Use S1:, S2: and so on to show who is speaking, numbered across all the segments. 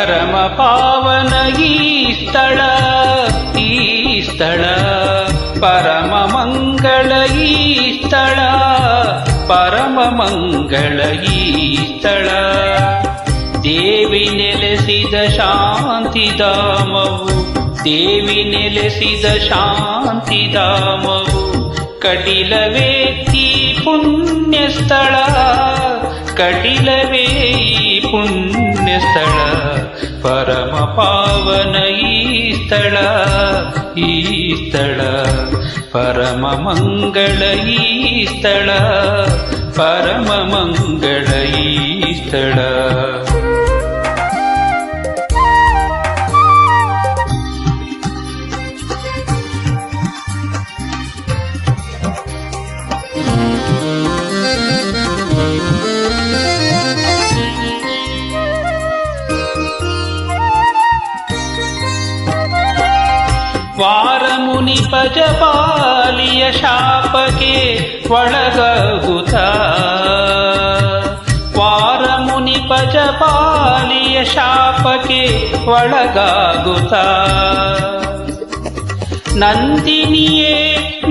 S1: ಪರಮ ಪಾವನ ಈ ಸ್ಥಳ ಪರಮ ಮಂಗಳ ಈ ಸ್ಥಳ ಪರಮ ಮಂಗಳ ಈ ಸ್ಥಳ ದೇವಿ ನೆಲೆಸಿದ ಶಾಂತಿಧಾಮವು ದೇವಿ ನೆಲೆಸಿದ ಶಾಂತಿಧಾಮವು ಕಟಿಲವೇ ಈ ಪುಣ್ಯ ಸ್ಥಳ ಕಟಿಲವೇ ಈ ಪುಣ್ಯ ಸ್ಥಳ ಪರಮ ಪಾವನ ಈ ಸ್ಥಳ ಪರಮ ಮಂಗಳ ಈ ಸ್ಥಳ ಪರಮ ಮಂಗಳ ಈ ಸ್ಥಳ ವಾರಮುನಿ ಪಜಪಾಲಿಯ ಶಾಪಕ್ಕೆ ಒಳಗಾಗುತ್ತಾ ವಾರಮುನಿ ಪಜಪಾಲಿಯ ಶಾಪಕ್ಕೆ ಒಳಗಾಗುತ್ತಾ ನಂದಿನಿಯೇ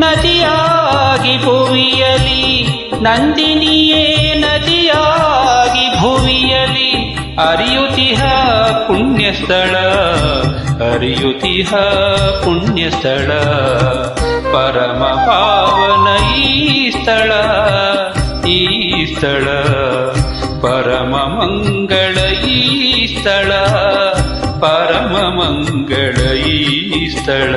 S1: ನದಿಯಾಗಿ ಭುವಿಯಲಿ ನಂದಿನಿಯೇ ನದಿಯಾಗಿ ಭುವಿಯಲಿ ಅರಿಯುತಿಹ ಪುಣ್ಯಸ್ಥಳ ಅರಿಯುತಿಹ ಪುಣ್ಯಸ್ಥಳ ಪರಮ ಪಾವನ ಈ ಸ್ಥಳ ಪರಮ ಮಂಗಳ ಈ ಸ್ಥಳ ಪರಮ ಮಂಗಳ ಈ ಸ್ಥಳ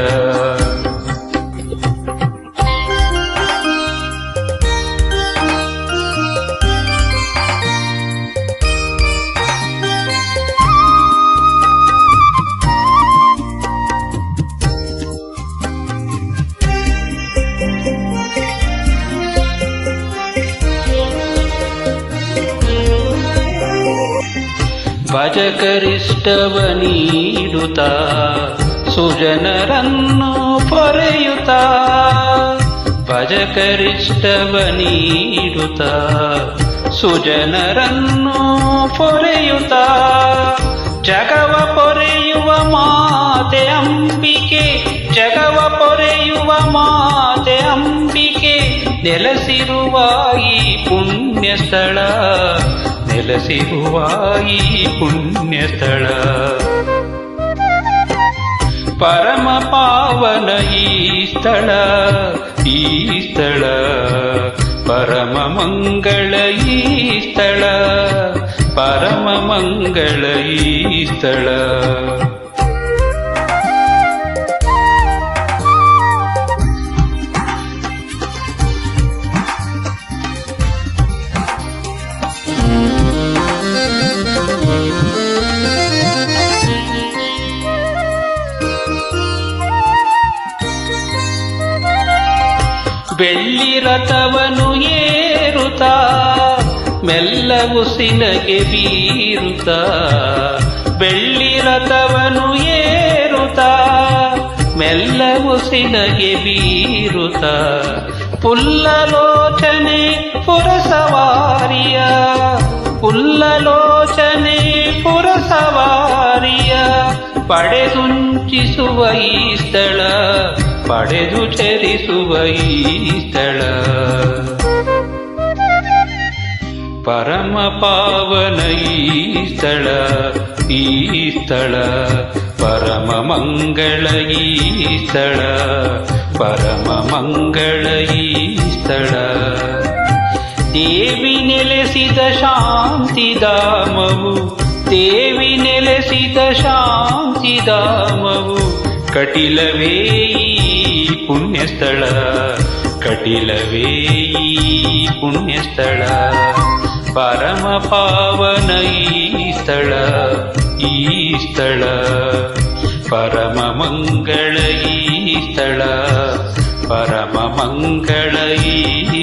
S1: ಭಜಕರಿಷ್ಟವ ನೀಡುತ್ತಾ ಸುಜನರನ್ನು ಪೊರೆಯುತ್ತಾ ಭಜಕರಿಷ್ಟವ ನೀಡುತ್ತಾ ಸುಜನರನ್ನು ಪೊರೆಯುತ್ತಾ ಜಗವ ಪೊರೆಯುವ ಮಾತೆ ಅಂಬಿಕೆ ಜಗವ ಪೊರೆಯುವ ಮಾತೆ ಅಂಬಿಕೆ ನೆಲೆಸಿರುವ ಈ ಪುಣ್ಯ ಸ್ಥಳ ನೆಲೆಸಿರುವ ಈ ಪುಣ್ಯ ಸ್ಥಳ ಪರಮ ಪಾವನ ಈ ಸ್ಥಳ ಪರಮ ಮಂಗಳ ಈ ಸ್ಥಳ ಪರಮ ಮಂಗಳ ಈ ಸ್ಥಳ ಬೆಳ್ಳಿ ರಥವನು ಏರುತ್ತಾ ಮೆಲ್ಲ ಉಸಿಲಗೆ ಬೀರುತ್ತಾ ಬೆಳ್ಳಿ ರಥವನು ಏರುತ್ತಾ ಮೆಲ್ಲ ಉಸಿಲಗೆ ಬೀರುತ್ತಾ ಪುಲ್ಲಲೋಚನೆ ಪುರಸವಾರಿಯ ಪುಲ್ಲಲೋಚನೆ ಪುರಸವಾರಿಯ ಪಡೆದುಂಚಿಸುವ ಈ ಸ್ಥಳ ಪಡೆದು ಚರಿಸುವ ಈ ಸ್ಥಳ ಪರಮ ಪಾವನ ಈ ಸ್ಥಳ ಪರಮ ಮಂಗಳ ಈ ಸ್ಥಳ ಪರಮ ಮಂಗಳ ಈ ಸ್ಥಳ ದೇವಿ ನೆಲೆಸಿದ ಶಾಂತಿಧಾಮವು ದೇವಿ ನೆಲೆಸಿದ ಶಾಂತಿಧಾಮವು ಕಟಿಲವೇ ಈ ಪುಣ್ಯಸ್ಥಳ ಕಟಿಲವೇ ಈ ಪುಣ್ಯಸ್ಥಳ ಪರಮ ಪಾವನ ಈ ಸ್ಥಳ ಪರಮ ಮಂಗಳ ಈ ಸ್ಥಳ ಪರಮ ಮಂಗಳ ಈ